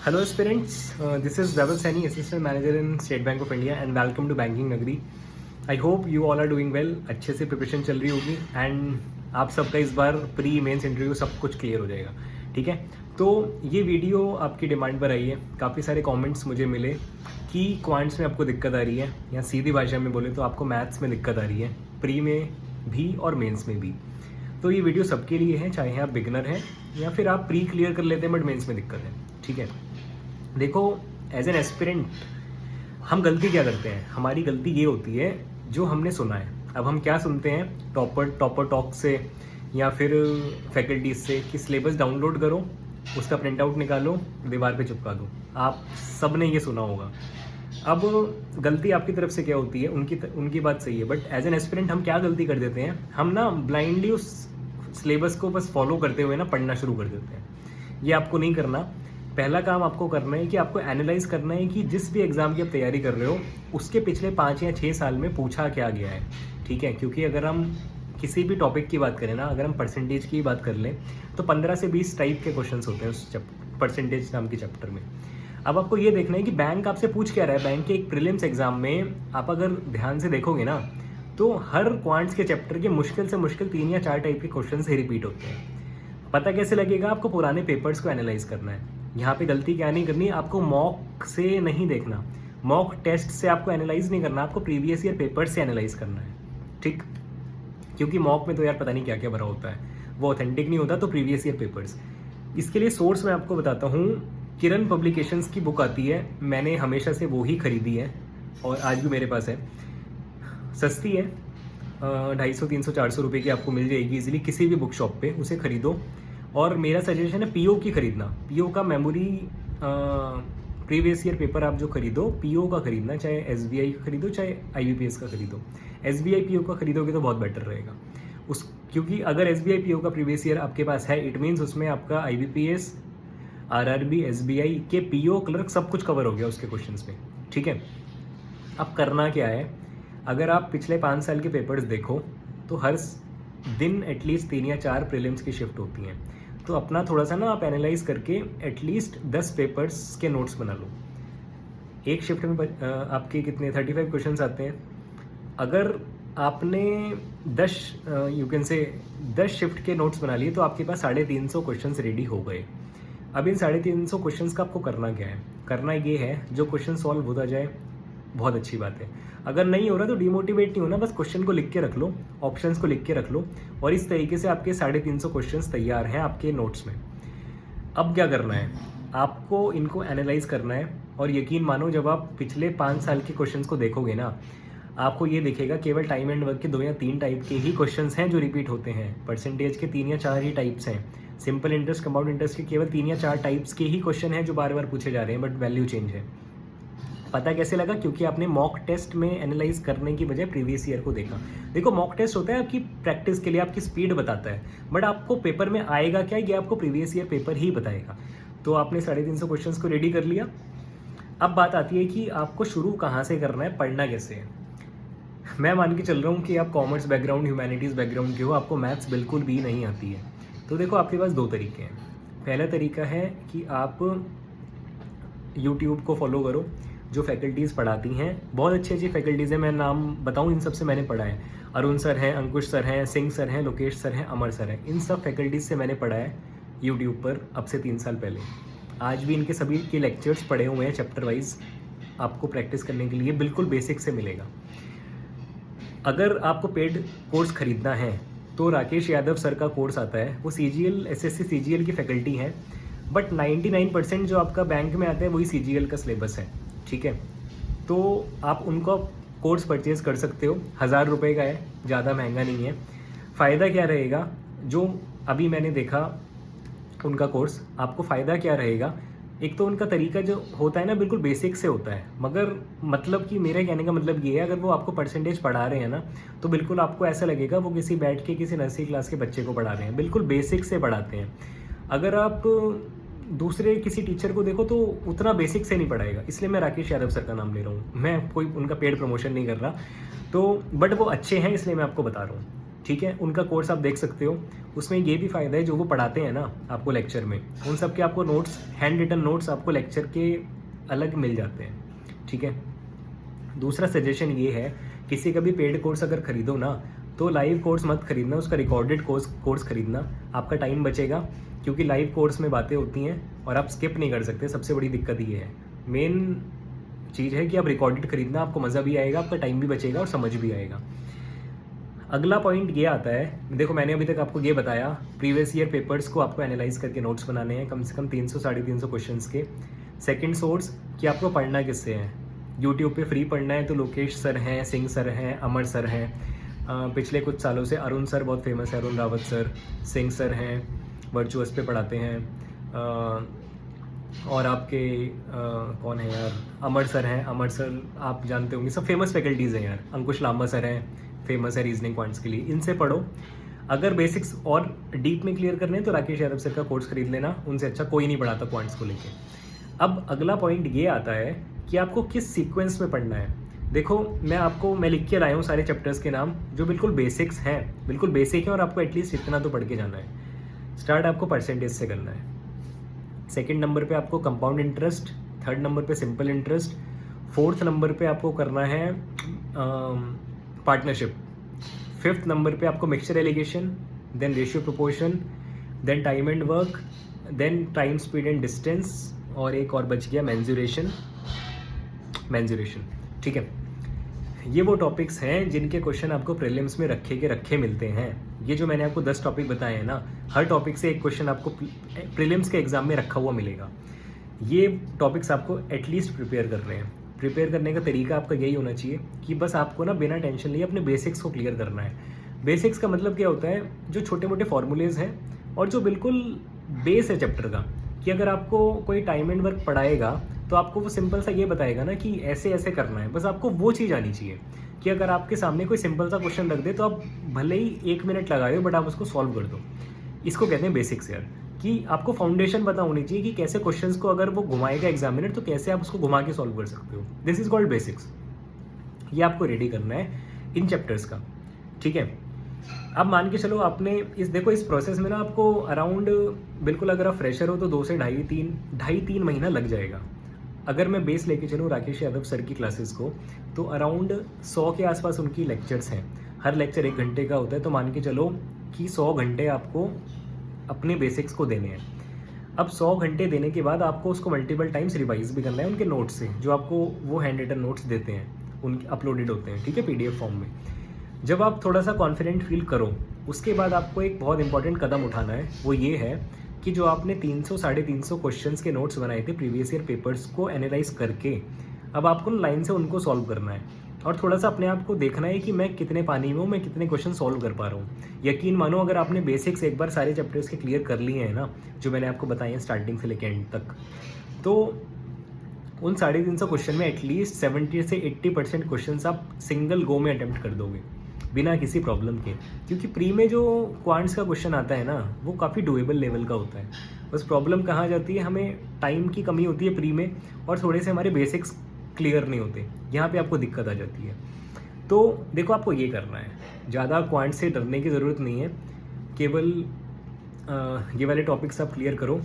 Hello aspirants, this is Vaibhav Saini, Assistant Manager in State Bank of India and welcome to Banking Nagari. I hope you all are doing well. अच्छे से preparation चल रही होगी and आप सबका इस बार pre mains interview सब कुछ क्लियर हो जाएगा, ठीक है। तो ये वीडियो आपकी डिमांड पर आई है, काफ़ी सारे कमेंट्स मुझे मिले कि क्वांट्स में आपको दिक्कत आ रही है या सीधी भाषा में बोले तो आपको मैथ्स में दिक्कत आ रही है, प्री में भी और मेंस में भी। तो ये वीडियो सबके लिए है, चाहे आप बिगनर हैं या फिर आप प्री क्लियर कर लेते हैं बट मेंस में दिक्कत है, ठीक है। देखो, एज एन एस्पिरेंट हम गलती क्या करते हैं, हमारी गलती ये होती है जो हमने सुना है। अब हम क्या सुनते हैं टॉपर टॉक से या फिर फैकल्टीज से कि सिलेबस डाउनलोड करो, उसका प्रिंट आउट निकालो, दीवार पे चिपका दो। आप सब ने ये सुना होगा। अब गलती आपकी तरफ से क्या होती है, उनकी बात सही है, बट एज एन एस्पिरेंट हम क्या गलती कर देते हैं, हम ना ब्लाइंडली उस सिलेबस को बस फॉलो करते हुए ना पढ़ना शुरू कर देते हैं। ये आपको नहीं करना। पहला काम आपको करना है कि आपको एनालाइज करना है कि जिस भी एग्ज़ाम की आप तैयारी कर रहे हो उसके पिछले 5 या 6 साल में पूछा क्या गया है, ठीक है। क्योंकि अगर हम किसी भी टॉपिक की बात करें ना, अगर हम परसेंटेज की बात कर लें तो 15 से 20 टाइप के क्वेश्चंस होते हैं उस परसेंटेज नाम के चैप्टर में। अब आपको ये देखना है कि बैंक आपसे पूछ क्या रहा है। बैंक के एक प्रीलिम्स एग्जाम में आप अगर ध्यान से देखोगे ना तो हर क्वांट्स के चैप्टर के मुश्किल से मुश्किल 3 या 4 टाइप के क्वेश्चन ही रिपीट होते हैं। पता कैसे लगेगा, आपको पुराने पेपर्स को एनालाइज करना है। यहाँ पे गलती क्या नहीं करनी, आपको मॉक से नहीं देखना, मॉक टेस्ट से आपको एनालाइज नहीं करना, आपको प्रीवियस ईयर पेपर से एनालाइज करना है, ठीक। क्योंकि मॉक में तो यार पता नहीं क्या क्या भरा होता है, वो ऑथेंटिक नहीं होता। तो प्रीवियस ईयर पेपर्स, इसके लिए सोर्स मैं आपको बताता हूँ। किरण पब्लिकेशंस की बुक आती है, मैंने हमेशा से वो ही खरीदी है और आज भी मेरे पास है। सस्ती है, 250, 300, 400 रुपये की आपको मिल जाएगी इजीली किसी भी बुक शॉप पे, उसे खरीदो। और मेरा सजेशन है पीओ की खरीदना। पीओ का मेमोरी प्रीवियस ईयर पेपर आप जो खरीदो पीओ का खरीदना, चाहे एसबीआई का खरीदो चाहे आईबीपीएस का खरीदो। एसबीआई पीओ का खरीदोगे तो बहुत बेटर रहेगा क्योंकि अगर एसबीआई पीओ का प्रीवियस ईयर आपके पास है, इट मीन्स उसमें आपका आईबीपीएस, आरआरबी, एसबीआई के पीओ क्लर्क सब कुछ कवर हो गया उसके क्वेश्चंस में, ठीक है। अब करना क्या है, अगर आप पिछले 5 साल के पेपर्स देखो तो हर दिन एटलीस्ट 3 या 4 प्रीलिम्स की शिफ्ट होती हैं। तो अपना थोड़ा सा ना आप एनालाइज करके एटलीस्ट 10 पेपर्स के नोट्स बना लो। एक शिफ्ट में आपके कितने 35 क्वेश्चंस आते हैं। अगर आपने 10 यू कैन से 10 शिफ्ट के नोट्स बना लिए तो आपके पास 350 क्वेश्चंस रेडी हो गए। अब इन 350 क्वेश्चंस का आपको करना क्या है, करना ये है जो क्वेश्चन सॉल्व होता जाए बहुत अच्छी बात है। अगर नहीं हो रहा तो डिमोटिवेट नहीं होना, बस क्वेश्चन को लिख के रख लो, ऑप्शंस को लिख के रख लो और इस तरीके से आपके 350 क्वेश्चंस तैयार हैं आपके नोट्स में। अब क्या करना है, आपको इनको एनालाइज करना है और यकीन मानो जब आप पिछले 5 साल के क्वेश्चंस को देखोगे ना, आपको ये दिखेगा केवल टाइम एंड वर्क के 2 या 3 टाइप के ही क्वेश्चंस हैं जो रिपीट होते हैं। परसेंटेज के 3 या 4 ही टाइप्स हैं। सिंपल इंटरेस्ट, कंपाउंड इंटरेस्ट के केवल 3 या 4 टाइप्स के ही क्वेश्चन हैं जो बार बार पूछे जा रहे हैं, बट वैल्यू चेंज है। पता कैसे लगा, क्योंकि आपने मॉक टेस्ट में एनालाइज करने की बजाय प्रीवियस ईयर को देखा। देखो, मॉक टेस्ट होता है आपकी प्रैक्टिस के लिए, आपकी स्पीड बताता है, बट आपको पेपर में आएगा क्या ये आपको प्रीवियस ईयर पेपर ही बताएगा। तो आपने 350 क्वेश्चंस को रेडी कर लिया। अब बात आती है कि आपको शुरू कहाँ से करना है, पढ़ना कैसे है। मैं मान के चल रहा हूँ कि आप कॉमर्स बैकग्राउंड, ह्यूमैनिटीज़ बैकग्राउंड के हो, आपको मैथ्स बिल्कुल भी नहीं आती है। तो देखो, आपके पास 2 तरीके हैं। पहला तरीका है कि आप यूट्यूब को फॉलो करो, जो फैकल्टीज़ पढ़ाती हैं, बहुत अच्छी अच्छी फैकल्टीज़ हैं। मैं नाम बताऊं, इन सब से मैंने पढ़ा है। अरुण सर हैं, अंकुश सर हैं, सिंह सर हैं, लोकेश सर हैं, अमर सर हैं। इन सब फैकल्टीज़ से मैंने पढ़ा है यूट्यूब पर अब से 3 साल पहले। आज भी इनके सभी के लेक्चर्स पढ़े हुए हैं चैप्टर वाइज, आपको प्रैक्टिस करने के लिए बिल्कुल बेसिक से मिलेगा। अगर आपको पेड कोर्स खरीदना है तो राकेश यादव सर का कोर्स आता है, वो CGL SSC CGL की फैकल्टी हैं, बट 99% जो आपका बैंक में आता है वही CGL का सिलेबस है, ठीक है। तो आप उनका कोर्स परचेज कर सकते हो, 1000 रुपये का है, ज़्यादा महंगा नहीं है। फ़ायदा क्या रहेगा, जो अभी मैंने देखा उनका कोर्स, आपको फ़ायदा क्या रहेगा, एक तो उनका तरीका जो होता है ना बिल्कुल बेसिक से होता है, मगर मतलब कि मेरे कहने का मतलब ये है, अगर वो आपको परसेंटेज पढ़ा रहे हैं ना तो बिल्कुल आपको ऐसा लगेगा वो किसी बैठ के किसी नर्सरी क्लास के बच्चे को पढ़ा रहे हैं, बिल्कुल बेसिक से पढ़ाते हैं। अगर आप दूसरे किसी टीचर को देखो तो उतना बेसिक से नहीं पढ़ाएगा, इसलिए मैं राकेश यादव सर का नाम ले रहा हूँ। मैं कोई उनका पेड प्रमोशन नहीं कर रहा, तो बट वो अच्छे हैं इसलिए मैं आपको बता रहा हूँ। ठीक है, उनका कोर्स आप देख सकते हो। उसमें ये भी फ़ायदा है, जो वो पढ़ाते हैं ना आपको लेक्चर में, उन सब के आपको नोट्स, हैंड रिटन नोट्स आपको लेक्चर के अलग मिल जाते हैं, ठीक है। दूसरा सजेशन ये है, किसी का भी पेड कोर्स अगर खरीदो ना, तो लाइव कोर्स मत खरीदना, उसका रिकॉर्डेड कोर्स खरीदना, आपका टाइम बचेगा, क्योंकि लाइव कोर्स में बातें होती हैं और आप स्किप नहीं कर सकते। सबसे बड़ी दिक्कत ये है, मेन चीज़ है कि आप रिकॉर्डेड खरीदना, आपको मज़ा भी आएगा, आपका टाइम भी बचेगा और समझ भी आएगा। अगला पॉइंट ये आता है, देखो मैंने अभी तक आपको ये बताया, प्रीवियस ईयर पेपर्स को आपको एनालाइज करके नोट्स बनाने हैं, कम से कम 300 साढ़े 300 क्वेश्चंस के। सेकंड सोर्स कि आपको पढ़ना किससे है। यूट्यूब पे फ्री पढ़ना है तो लोकेश सर हैं, सिंह सर हैं, अमर सर हैं। पिछले कुछ सालों से अरुण सर बहुत फेमस है, अरुण रावत सर, सिंह सर हैं, वर्चुअस पे पढ़ाते हैं। और आपके कौन है यार, अमर सर हैं, अमर सर आप जानते होंगे, सब फेमस फैकल्टीज़ हैं यार। अंकुश लांबा सर हैं, फेमस है रीजनिंग क्वांट्स के लिए, इनसे पढ़ो। अगर बेसिक्स और डीप में क्लियर करने हैं तो राकेश यादव सर का कोर्स खरीद लेना, उनसे अच्छा कोई नहीं पढ़ाता क्वांट्स को लेके। अब अगला पॉइंट ये आता है कि आपको किस सीक्वेंस में पढ़ना है। देखो मैं लिख के लाया हूँ सारे चैप्टर्स के नाम, जो बिल्कुल बेसिक्स हैं, बिल्कुल बेसिक हैं, और आपको एटलीस्ट इतना तो पढ़ के जाना है। स्टार्ट आपको परसेंटेज से करना है। सेकंड नंबर पे आपको कंपाउंड इंटरेस्ट, थर्ड नंबर पे सिंपल इंटरेस्ट, फोर्थ नंबर पे आपको करना है पार्टनरशिप, फिफ्थ नंबर पे आपको mixture alligation, then ratio proportion, then time and work, then time speed and distance, और एक और बच गया मेंजुरेशन, ठीक है। ये वो टॉपिक्स हैं जिनके क्वेश्चन आपको प्रीलिम्स में रखे मिलते हैं। ये जो मैंने आपको 10 टॉपिक बताए हैं ना, हर टॉपिक से एक क्वेश्चन आपको प्रीलिम्स के एग्जाम में रखा हुआ मिलेगा। ये टॉपिक्स आपको एटलीस्ट प्रिपेयर कर रहे हैं। प्रिपेयर करने का तरीका आपका यही होना चाहिए कि बस आपको ना बिना टेंशन लिए अपने बेसिक्स को क्लियर करना है। बेसिक्स का मतलब क्या होता है, जो छोटे मोटे फॉर्मूलेज हैं और जो बिल्कुल बेस है चैप्टर का, कि अगर आपको कोई टाइम एंड वर्क पढ़ाएगा तो आपको वो सिंपल सा ये बताएगा ना कि ऐसे ऐसे करना है, बस आपको वो चीज़ आनी चाहिए। कि अगर आपके सामने कोई सिंपल सा क्वेश्चन रख दे तो आप भले ही 1 मिनट लगाए हो, बट आप उसको सॉल्व कर दो। इसको कहते हैं बेसिक्स यार, कि आपको फाउंडेशन पता होनी चाहिए कि कैसे क्वेश्चंस को अगर वो घुमाएगा एग्जामिनर तो कैसे आप उसको घुमा के सॉल्व कर सकते हो। This is called basics. ये आपको रेडी करना है इन चैप्टर्स का, ठीक है। अब मान के चलो आपने इस प्रोसेस में ना आपको अराउंड, बिल्कुल अगर आप फ्रेशर हो तो 2 से ढाई तीन महीना लग जाएगा। अगर मैं बेस लेके चलूँ राकेश यादव सर की क्लासेस को, तो अराउंड 100 के आसपास उनकी लेक्चर्स हैं। हर लेक्चर 1 घंटे का होता है, तो मान के चलो कि 100 घंटे आपको अपने बेसिक्स को देने हैं। अब 100 घंटे देने के बाद आपको उसको मल्टीपल टाइम्स रिवाइज भी करना है उनके नोट्स से, जो आपको वो हैंड रिटन नोट्स देते हैं, उनके अपलोडेड होते हैं, ठीक है, PDF फॉर्म में। जब आप थोड़ा सा कॉन्फिडेंट फील करो, उसके बाद आपको एक बहुत इंपॉर्टेंट कदम उठाना है। वो ये है कि जो आपने 300 साढ़े 300 क्वेश्चंस के नोट्स बनाए थे प्रीवियस ईयर पेपर्स को एनालाइज करके, अब आपको लाइन से उनको सॉल्व करना है और थोड़ा सा अपने आप को देखना है कि मैं कितने पानी में हूँ, मैं कितने क्वेश्चन सॉल्व कर पा रहा हूँ। यकीन मानो, अगर आपने बेसिक्स एक बार सारे चैप्टर्स के क्लियर कर लिए हैं ना, जो मैंने आपको बताए हैं स्टार्टिंग से लेकर एंड तक, तो उन 350 क्वेश्चन में एटलीस्ट 70 से 80% क्वेश्चन आप सिंगल गो में अटैम्प्ट कर दोगे बिना किसी प्रॉब्लम के। क्योंकि प्री में जो क्वांट्स का क्वेश्चन आता है ना, वो काफ़ी डुएबल लेवल का होता है। बस प्रॉब्लम कहाँ जाती है, हमें टाइम की कमी होती है प्री में, और थोड़े से हमारे बेसिक्स क्लियर नहीं होते, यहाँ पे आपको दिक्कत आ जाती है। तो देखो आपको ये करना है, ज़्यादा क्वांट से डरने की ज़रूरत नहीं है, केवल ये वाले टॉपिक्स आप क्लियर करो।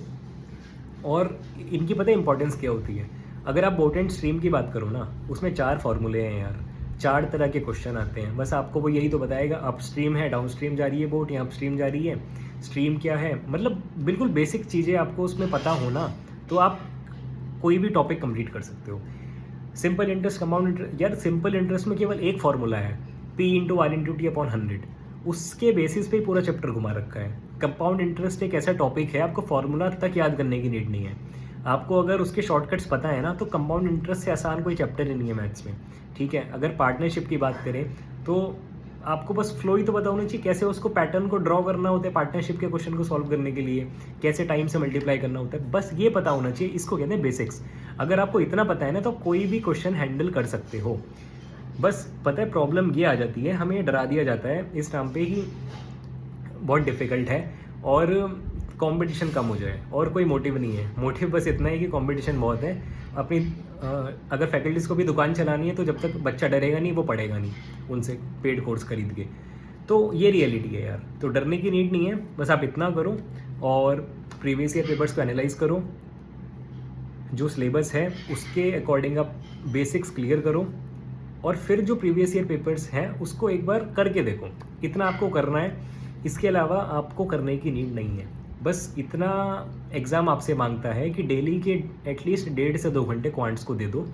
और इनकी पता है इंपॉर्टेंस क्या होती है। अगर आप बोट एंड स्ट्रीम की बात करो ना, उसमें 4 फार्मूले हैं यार, 4 तरह के क्वेश्चन आते हैं। बस आपको वो यही तो बताएगा, अप स्ट्रीम है, डाउन स्ट्रीम जा रही है बोट, या अप स्ट्रीम जा रही है, स्ट्रीम क्या है, मतलब बिल्कुल बेसिक चीज़ें आपको उसमें पता हो ना, तो आप कोई भी टॉपिक कंप्लीट कर सकते हो। सिंपल इंटरेस्ट, कंपाउंड इंटरेस्ट, यार सिंपल इंटरेस्ट में केवल एक फार्मूला है, P/R/T/100, उसके बेसिस पे ही पूरा चैप्टर घुमा रखा है। कंपाउंड इंटरेस्ट एक ऐसा टॉपिक है, आपको फार्मूला तक याद करने की नीड नहीं है। आपको अगर उसके शॉर्टकट्स पता है ना, तो कंपाउंड इंटरेस्ट से आसान कोई चैप्टर ही नहीं है मैथ्स में, ठीक है। अगर पार्टनरशिप की बात करें तो आपको बस फ्लो ही तो पता होना चाहिए, कैसे उसको पैटर्न को ड्रॉ करना होता है पार्टनरशिप के क्वेश्चन को सॉल्व करने के लिए, कैसे टाइम से मल्टीप्लाई करना होता है, बस ये पता होना चाहिए। इसको कहते हैं बेसिक्स। अगर आपको इतना पता है ना, तो कोई भी क्वेश्चन हैंडल कर सकते हो। बस पता है प्रॉब्लम ये आ जाती है, हमें डरा दिया जाता है इस टाइम पे ही बहुत डिफ़िकल्ट है और कंपटीशन कम हो जाए, और कोई मोटिव नहीं है। मोटिव बस इतना है कि कंपटीशन बहुत है। अपनी अगर फैकल्टीज़ को भी दुकान चलानी है, तो जब तक बच्चा डरेगा नहीं, वो पढ़ेगा नहीं उनसे पेड कोर्स खरीद के। तो ये रियलिटी है यार, तो डरने की नीड नहीं है, बस आप इतना करो और प्रीवियस ईयर पेपर्स को एनालाइज करो, जो सिलेबस है उसके अकॉर्डिंग आप बेसिक्स क्लियर करो और फिर जो प्रीवियस ईयर पेपर्स हैं उसको एक बार करके देखो। इतना आपको करना है, इसके अलावा आपको करने की नीड नहीं है। बस इतना एग्ज़ाम आपसे मांगता है कि डेली के एटलीस्ट 1.5 से 2 घंटे क्वांट्स को दे दो,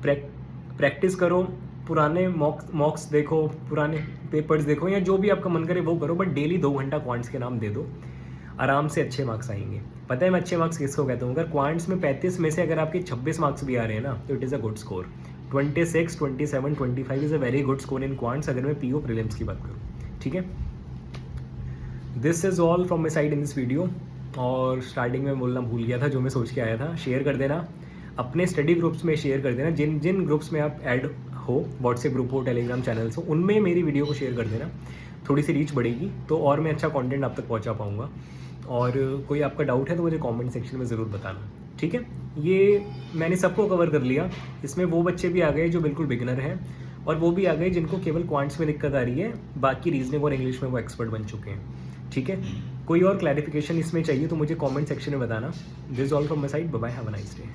प्रैक्टिस करो, पुराने मॉक्स देखो, पुराने पेपर्स देखो, या जो भी आपका मन करे वो करो, बट डेली 2 घंटा क्वांट्स के नाम दे दो, आराम से अच्छे मार्क्स आएंगे। पता है मैं अच्छे मार्क्स किसको कहता हूँ? अगर क्वांट्स में 35 में से अगर आपके 26 मार्क्स भी आ रहे हैं ना, तो it is a good score. 26, 27, 25 is a very good score in quants, अगर मैं पीओ प्रीलिम्स की बात करूँ। ठीक है, this is all from my side in this video. और स्टार्टिंग में बोलना भूल गया था, जो मैं सोच के आया था, शेयर कर देना अपने स्टडी ग्रुप्स में, शेयर कर देना जिन जिन ग्रुप्स में आप ऐड हो, व्हाट्सएप ग्रुप हो, टेलीग्राम चैनल्स हो, उनमें मेरी वीडियो को शेयर कर देना, थोड़ी सी रीच बढ़ेगी तो और मैं अच्छा कंटेंट आप तक पहुंचा पाऊंगा। और कोई आपका डाउट है तो मुझे कमेंट सेक्शन में ज़रूर बताना। ठीक है, ये मैंने सबको कवर कर लिया। इसमें वो बच्चे भी आ गए जो बिल्कुल बिगिनर हैं, और वो भी आ गए जिनको केवल क्वांट्स में दिक्कत आ रही है, बाकी रीजनिंग और इंग्लिश में वो एक्सपर्ट बन चुके हैं। ठीक है, कोई और क्लैरिफिकेशन इसमें चाहिए तो मुझे कमेंट सेक्शन में बताना। This all from my side, bye bye, have a nice day.